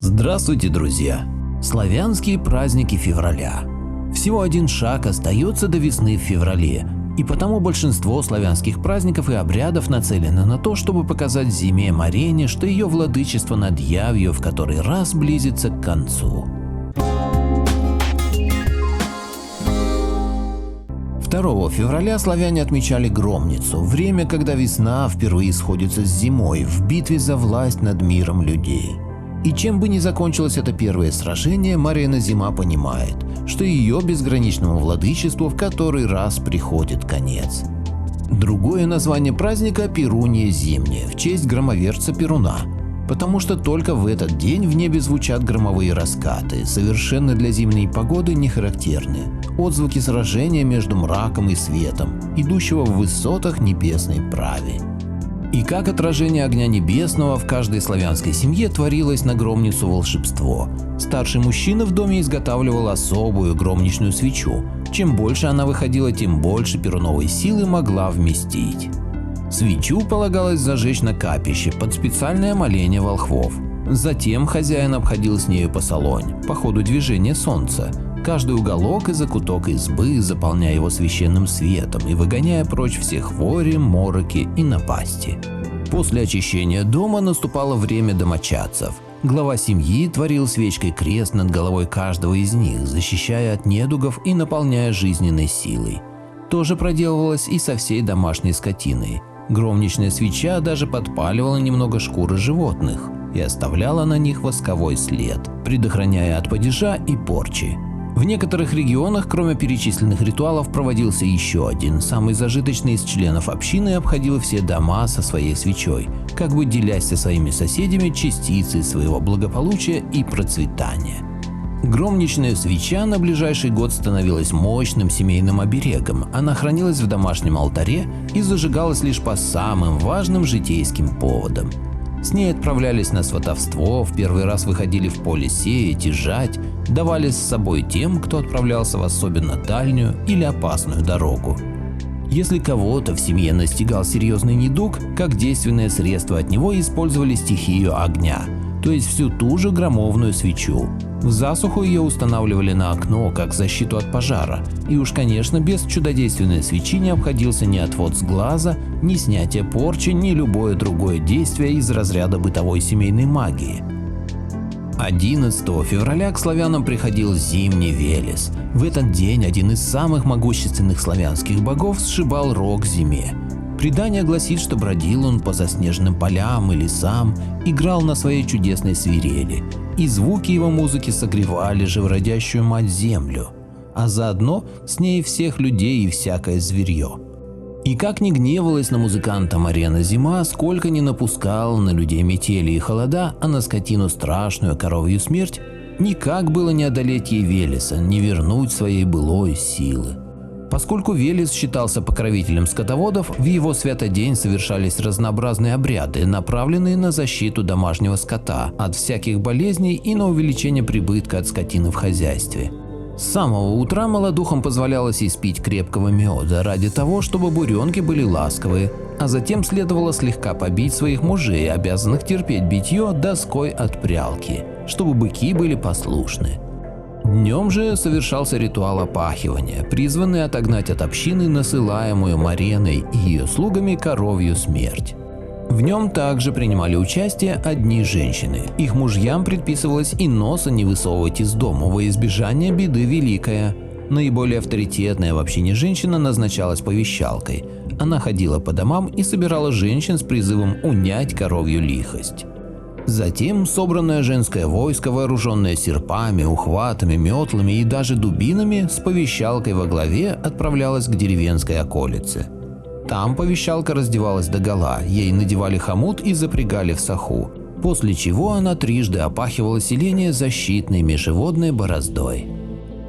Здравствуйте, друзья! Славянские праздники февраля. Всего один шаг остается до весны в феврале, и потому большинство славянских праздников и обрядов нацелены на то, чтобы показать зиме Марене, что ее владычество над Явью в который раз близится к концу. 2 февраля славяне отмечали Громницу, время, когда весна впервые сходится с зимой в битве за власть над миром людей. И чем бы ни закончилось это первое сражение, Марена Зима понимает, что ее безграничному владычеству в который раз приходит конец. Другое название праздника – Перунье Зимнее, в честь громоверца Перуна, потому что только в этот день в небе звучат громовые раскаты, совершенно для зимней погоды не характерны, отзвуки сражения между мраком и светом, идущего в высотах небесной прави. И как отражение огня небесного в каждой славянской семье творилось на Громницу волшебство. Старший мужчина в доме изготавливал особую громничную свечу. Чем больше она выходила, тем больше перуновой силы могла вместить. Свечу полагалось зажечь на капище под специальное моление волхвов. Затем хозяин обходил с нею по салонь, по ходу движения солнца, каждый уголок и закуток избы, заполняя его священным светом и выгоняя прочь все хвори, мороки и напасти. После очищения дома наступало время домочадцев. Глава семьи творил свечкой крест над головой каждого из них, защищая от недугов и наполняя жизненной силой. То же проделывалось и со всей домашней скотиной. Громничная свеча даже подпаливала немного шкуры животных и оставляла на них восковой след, предохраняя от падежа и порчи. В некоторых регионах, кроме перечисленных ритуалов, проводился еще один, самый зажиточный из членов общины обходил все дома со своей свечой, как бы делясь со своими соседями частицей своего благополучия и процветания. Громничная свеча на ближайший год становилась мощным семейным оберегом, она хранилась в домашнем алтаре и зажигалась лишь по самым важным житейским поводам. С ней отправлялись на сватовство, в первый раз выходили в поле сеять и жать, давали с собой тем, кто отправлялся в особенно дальнюю или опасную дорогу. Если кого-то в семье настигал серьезный недуг, как действенное средство от него использовали стихию огня, то есть всю ту же громовную свечу. В засуху ее устанавливали на окно, как защиту от пожара, и уж, конечно, без чудодейственной свечи не обходился ни отвод с глаза, ни снятие порчи, ни любое другое действие из разряда бытовой семейной магии. 11 февраля к славянам приходил зимний Велес. В этот день один из самых могущественных славянских богов сшибал рог зиме. Предание гласит, что бродил он по заснеженным полям и лесам, играл на своей чудесной свирели, и звуки его музыки согревали живородящую мать землю, а заодно с ней всех людей и всякое зверье. И как ни гневалась на музыканта Марена Зима, сколько ни напускал на людей метели и холода, а на скотину страшную коровью смерть, никак было не одолеть ей Велеса, не вернуть своей былой силы. Поскольку Велес считался покровителем скотоводов, в его святодень совершались разнообразные обряды, направленные на защиту домашнего скота от всяких болезней и на увеличение прибытка от скотины в хозяйстве. С самого утра молодухам позволялось испить крепкого меда ради того, чтобы буренки были ласковые, а затем следовало слегка побить своих мужей, обязанных терпеть битье доской от прялки, чтобы быки были послушны. Днем же совершался ритуал опахивания, призванный отогнать от общины насылаемую Мареной и ее слугами коровью смерть. В нем также принимали участие одни женщины. Их мужьям предписывалось и носа не высовывать из дома во избежание беды великой. Наиболее авторитетная в общине женщина назначалась повещалкой. Она ходила по домам и собирала женщин с призывом унять коровью лихость. Затем собранное женское войско, вооруженное серпами, ухватами, метлами и даже дубинами, с повещалкой во главе отправлялось к деревенской околице. Там повещалка раздевалась догола, ей надевали хомут и запрягали в саху, после чего она трижды опахивала селение защитной межеводной бороздой.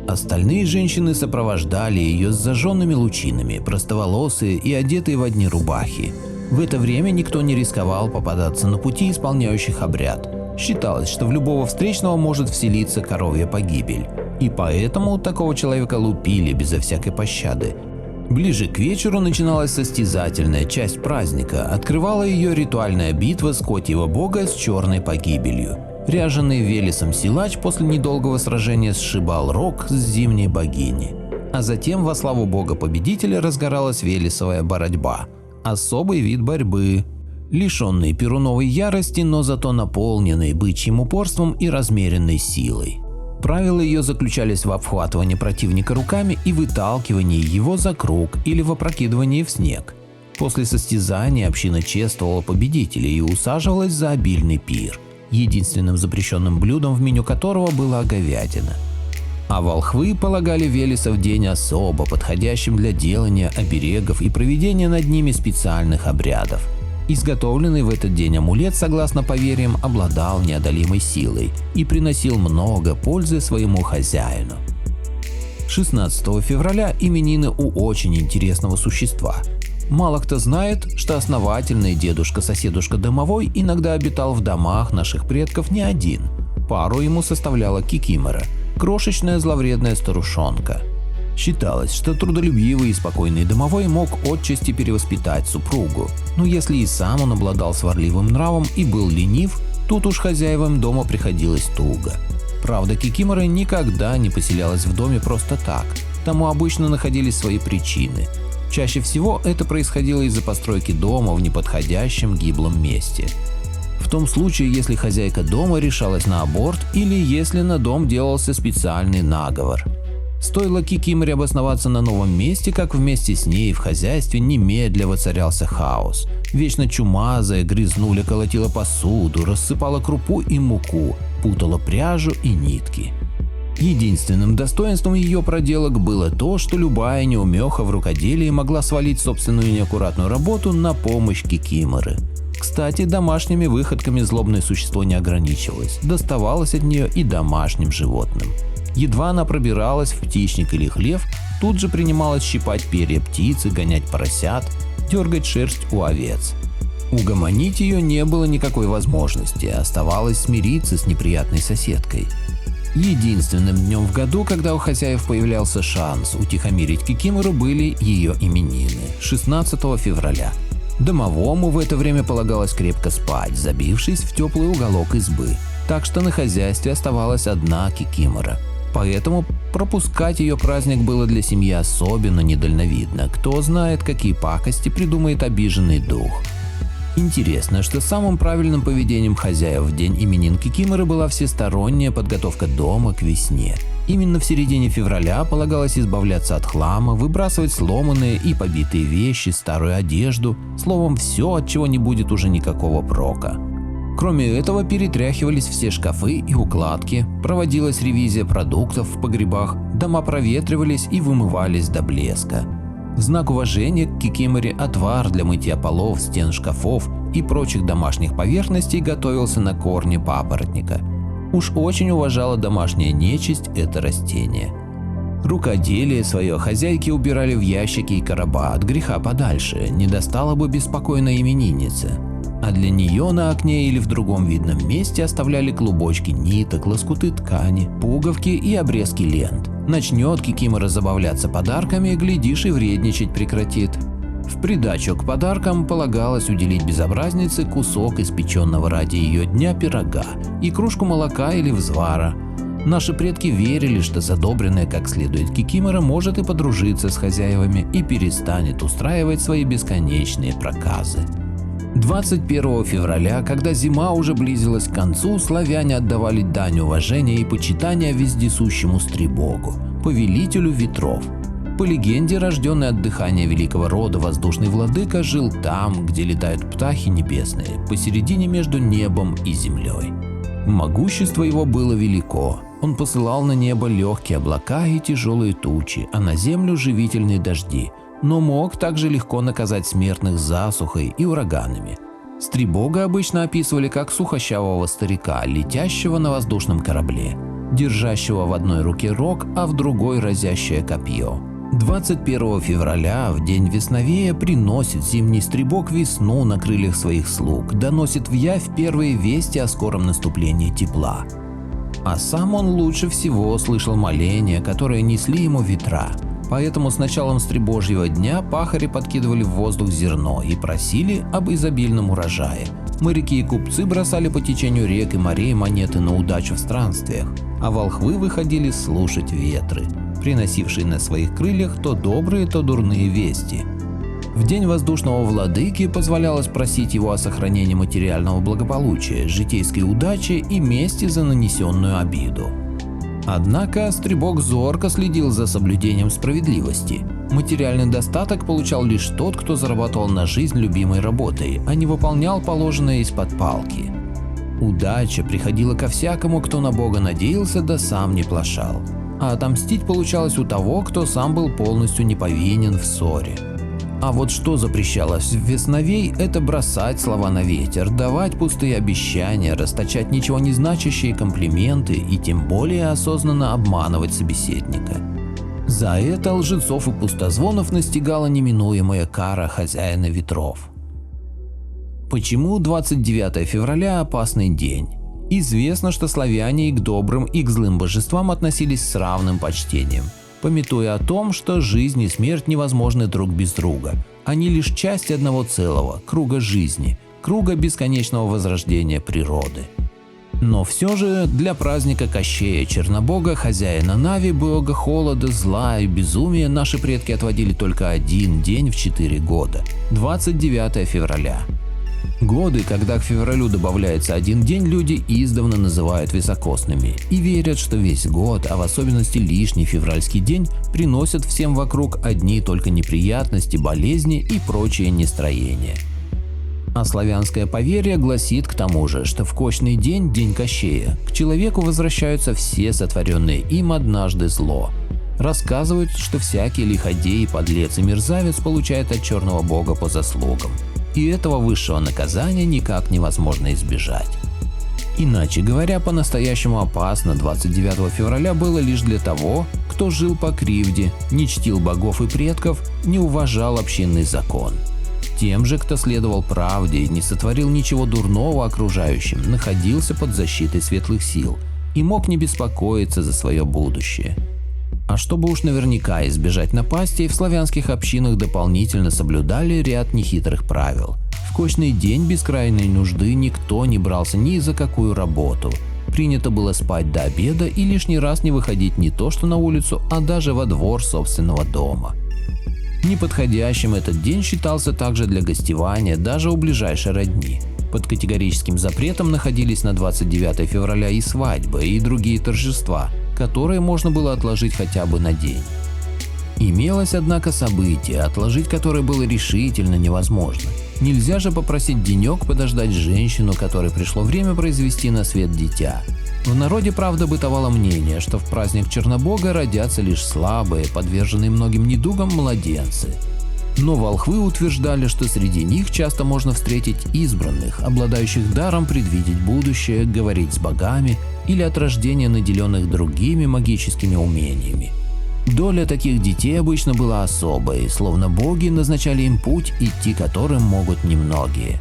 Остальные женщины сопровождали ее с зажженными лучинами, простоволосые и одетые в одни рубахи. В это время никто не рисковал попадаться на пути исполняющих обряд. Считалось, что в любого встречного может вселиться коровья погибель, и поэтому такого человека лупили безо всякой пощады. Ближе к вечеру начиналась состязательная часть праздника, открывала ее ритуальная битва скотьего бога с черной погибелью. Ряженый Велесом силач после недолгого сражения сшибал рог с зимней богини. А затем во славу бога-победителя разгоралась Велесовая боротьба. Особый вид борьбы. Лишенный перуновой ярости, но зато наполненный бычьим упорством и размеренной силой. Правила ее заключались в обхватывании противника руками и выталкивании его за круг или в опрокидывании в снег. После состязания община чествовала победителей и усаживалась за обильный пир, единственным запрещенным блюдом в меню которого была говядина. А волхвы полагали Велеса в день особо подходящим для делания оберегов и проведения над ними специальных обрядов. Изготовленный в этот день амулет, согласно поверьям, обладал неодолимой силой и приносил много пользы своему хозяину. 16 февраля именины у очень интересного существа. Мало кто знает, что основательный дедушка-соседушка Домовой иногда обитал в домах наших предков не один. Пару ему составляла Кикимора, крошечная зловредная старушонка. Считалось, что трудолюбивый и спокойный Домовой мог отчасти перевоспитать супругу, но если и сам он обладал сварливым нравом и был ленив, тут уж хозяевам дома приходилось туго. Правда, Кикимора никогда не поселялась в доме просто так, тому обычно находились свои причины. Чаще всего это происходило из-за постройки дома в неподходящем гиблом месте. В том случае, если хозяйка дома решалась на аборт или если на дом делался специальный наговор. Стоило Кикиморе обосноваться на новом месте, как вместе с ней в хозяйстве немедля воцарялся хаос. Вечно чумазая грязнуля колотила посуду, рассыпала крупу и муку, путала пряжу и нитки. Единственным достоинством ее проделок было то, что любая неумеха в рукоделии могла свалить собственную неаккуратную работу на помощь Кикиморы. Кстати, домашними выходками злобное существо не ограничивалось, доставалось от нее и домашним животным. Едва она пробиралась в птичник или хлев, тут же принималась щипать перья птицы, гонять поросят, дергать шерсть у овец. Угомонить ее не было никакой возможности, оставалось смириться с неприятной соседкой. Единственным днем в году, когда у хозяев появлялся шанс утихомирить Кикимору, были ее именины – 16 февраля. Домовому в это время полагалось крепко спать, забившись в теплый уголок избы, так что на хозяйстве оставалась одна Кикимора. Поэтому пропускать ее праздник было для семьи особенно недальновидно. Кто знает, какие пакости придумает обиженный дух. Интересно, что самым правильным поведением хозяев в день именин Кикиморы была всесторонняя подготовка дома к весне. Именно в середине февраля полагалось избавляться от хлама, выбрасывать сломанные и побитые вещи, старую одежду, словом, все, от чего не будет уже никакого прока. Кроме этого, перетряхивались все шкафы и укладки, проводилась ревизия продуктов в погребах, дома проветривались и вымывались до блеска. В знак уважения к Кикиморе отвар для мытья полов, стен шкафов и прочих домашних поверхностей готовился на корне папоротника. Уж очень уважала домашняя нечисть это растение. Рукоделие свое хозяйки убирали в ящики и короба от греха подальше, не достала бы беспокойной имениннице. А для нее на окне или в другом видном месте оставляли клубочки ниток, лоскуты ткани, пуговки и обрезки лент. Начнет Кикимора забавляться подарками, глядишь, и вредничать прекратит. В придачу к подаркам полагалось уделить безобразнице кусок испеченного ради ее дня пирога и кружку молока или взвара. Наши предки верили, что задобренная как следует Кикимора может и подружиться с хозяевами и перестанет устраивать свои бесконечные проказы. 21 февраля, когда зима уже близилась к концу, славяне отдавали дань уважения и почитания вездесущему Стрибогу, повелителю ветров. По легенде, рожденный от дыхания великого рода воздушный владыка жил там, где летают птахи небесные, посередине между небом и землей. Могущество его было велико. Он посылал на небо легкие облака и тяжелые тучи, а на землю живительные дожди, но мог также легко наказать смертных засухой и ураганами. Стрибога обычно описывали как сухощавого старика, летящего на воздушном корабле, держащего в одной руке рог, а в другой разящее копье. 21 февраля, в день весновея, приносит зимний Стрибог весну на крыльях своих слуг, доносит в явь первые вести о скором наступлении тепла. А сам он лучше всего слышал моления, которые несли ему ветра. Поэтому с началом Стрибожьего дня пахари подкидывали в воздух зерно и просили об изобильном урожае. Моряки и купцы бросали по течению рек и морей монеты на удачу в странствиях, а волхвы выходили слушать ветры, приносившие на своих крыльях то добрые, то дурные вести. В день воздушного владыки позволялось просить его о сохранении материального благополучия, житейской удачи и мести за нанесенную обиду. Однако Стребок зорко следил за соблюдением справедливости. Материальный достаток получал лишь тот, кто зарабатывал на жизнь любимой работой, а не выполнял положенное из-под палки. Удача приходила ко всякому, кто на Бога надеялся, да сам не плашал. А отомстить получалось у того, кто сам был полностью не повинен в ссоре. А вот что запрещалось в весновей – это бросать слова на ветер, давать пустые обещания, расточать ничего не значащие комплименты и тем более осознанно обманывать собеседника. За это лжецов и пустозвонов настигала неминуемая кара хозяина ветров. Почему 29 февраля – опасный день? Известно, что славяне и к добрым, и к злым божествам относились с равным почтением, памятуя о том, что жизнь и смерть невозможны друг без друга. Они лишь часть одного целого, круга жизни, круга бесконечного возрождения природы. Но все же для праздника Кощея Чернобога, хозяина Нави, бога холода, зла и безумия, наши предки отводили только один день в 4 года – 29 февраля. Годы, когда к февралю добавляется один день, люди издавна называют високосными и верят, что весь год, а в особенности лишний февральский день, приносят всем вокруг одни только неприятности, болезни и прочие нестроения. А славянское поверье гласит к тому же, что в кощный день, день Кощея, к человеку возвращаются все сотворенные им однажды зло. Рассказывают, что всякий лиходей, подлец и мерзавец получает от черного бога по заслугам. И этого высшего наказания никак невозможно избежать. Иначе говоря, по-настоящему опасно 29 февраля было лишь для того, кто жил по кривде, не чтил богов и предков, не уважал общинный закон. Тем же, кто следовал правде и не сотворил ничего дурного окружающим, находился под защитой светлых сил и мог не беспокоиться за свое будущее. А чтобы уж наверняка избежать напастей, в славянских общинах дополнительно соблюдали ряд нехитрых правил. В кощный день без крайней нужды никто не брался ни за какую работу. Принято было спать до обеда и лишний раз не выходить не то что на улицу, а даже во двор собственного дома. Неподходящим этот день считался также для гостевания даже у ближайшей родни. Под категорическим запретом находились на 29 февраля и свадьбы, и другие торжества, которые можно было отложить хотя бы на день. Имелось, однако, событие, отложить которое было решительно невозможно. Нельзя же попросить денек подождать женщину, которой пришло время произвести на свет дитя. В народе, правда, бытовало мнение, что в праздник Чернобога родятся лишь слабые, подверженные многим недугам младенцы. Но волхвы утверждали, что среди них часто можно встретить избранных, обладающих даром предвидеть будущее, говорить с богами или от рождения наделенных другими магическими умениями. Доля таких детей обычно была особой, словно боги назначали им путь, идти которым могут немногие.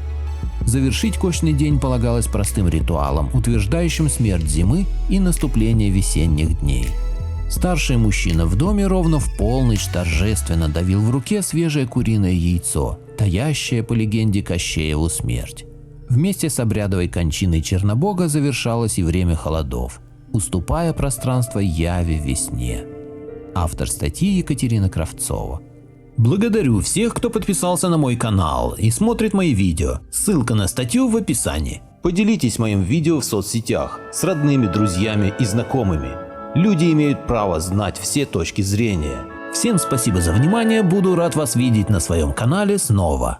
Завершить кощный день полагалось простым ритуалом, утверждающим смерть зимы и наступление весенних дней. Старший мужчина в доме ровно в полночь торжественно давил в руке свежее куриное яйцо, таящее по легенде Кощееву смерть. Вместе с обрядовой кончиной Чернобога завершалось и время холодов, уступая пространство Яве весне. Автор статьи Екатерина Кравцова. Благодарю всех, кто подписался на мой канал и смотрит мои видео. Ссылка на статью в описании. Поделитесь моим видео в соцсетях с родными, друзьями и знакомыми. Люди имеют право знать все точки зрения. Всем спасибо за внимание, буду рад вас видеть на своем канале снова.